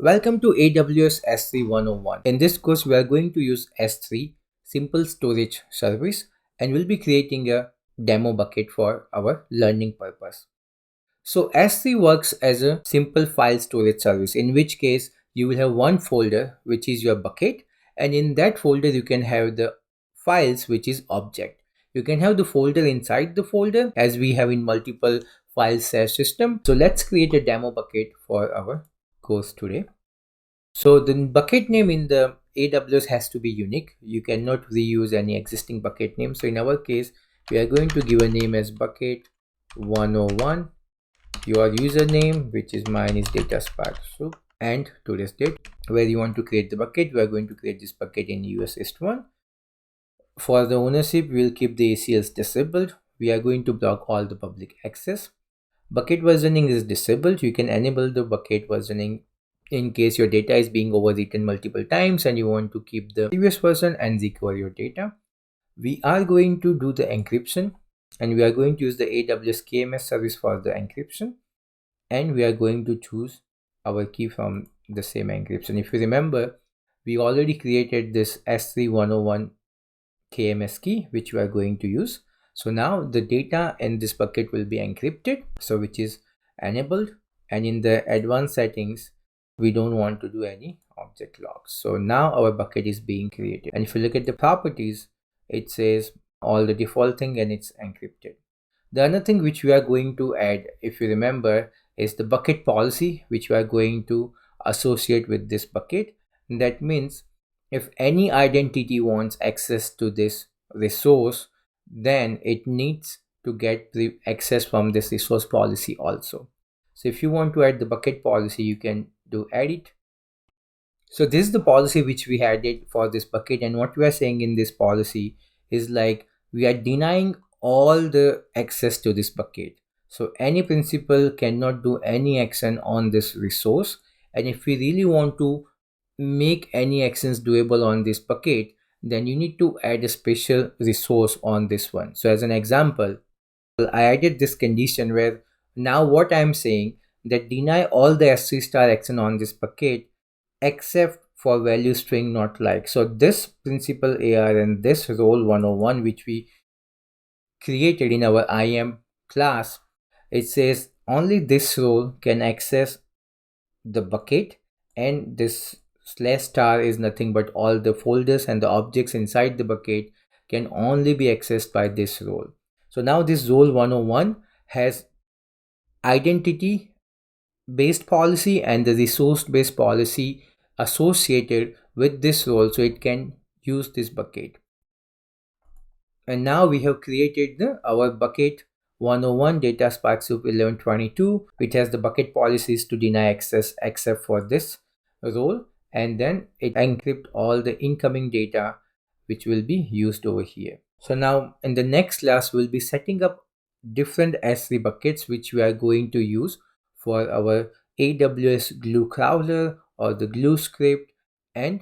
Welcome to AWS S3 101. In this course, we are going to use S3 simple storage service and we'll be creating a demo bucket for our learning purpose. So S3 works as a simple file storage service, in which case you will have one folder which is your bucket, and in that folder you can have the files which is object. You can have the folder inside the folder as we have in multiple file share system. So let's create a demo bucket for our course today. So the bucket name in the AWS has to be unique. You cannot reuse any existing bucket name. So in our case, we are going to give a name as bucket 101. Your username, which is mine, is data spark soup, and today's date. Where you want to create the bucket, we are going to create this bucket in Aws S3. For the ownership, we'll keep the ACLs disabled. We are going to block all the public access. Bucket versioning is disabled. You can enable the bucket versioning in case your data is being overwritten multiple times and you want to keep the previous version and recover your data. We are going to do the encryption and we are going to use the AWS KMS service for the encryption, and we are going to choose our key from the same encryption. If you remember, we already created this S3 101 KMS key which we are going to use. So now the data in this bucket will be encrypted, so which is enabled, and in the advanced settings we don't want to do any object logs. So now our bucket is being created, and if you look at the properties, it says all the default thing and it's encrypted. The other thing which we are going to add, if you remember, is the bucket policy which we are going to associate with this bucket. And that means if any identity wants access to this resource, then it needs to get the access from this resource policy also. So if you want to add the bucket policy, you can do edit. So this is the policy which we added for this bucket, and what we are saying in this policy is like we are denying all the access to this bucket. So any principal cannot do any action on this resource, and if we really want to make any actions doable on this bucket, then you need to add a special resource on this one. So as an example, I added this condition where now what I'm saying that deny all the S3 star action on this bucket except for value string not like. So this principal AR and this role 101 which we created in our IAM class, it says only this role can access the bucket, and this slash star is nothing but all the folders and the objects inside the bucket can only be accessed by this role. So now this role 101 has identity based policy and the resource based policy associated with this role, so it can use this bucket. And now we have created our bucket 101 data spark soup 1122, which has the bucket policies to deny access except for this role, and then it encrypt all the incoming data which will be used over here. So now in the next class we'll be setting up different S3 buckets which we are going to use for our AWS Glue crawler or the Glue script, and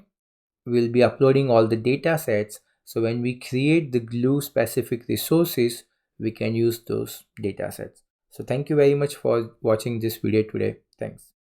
we'll be uploading all the data sets. So when we create the Glue specific resources, we can use those data sets. So thank you very much for watching this video today. Thanks.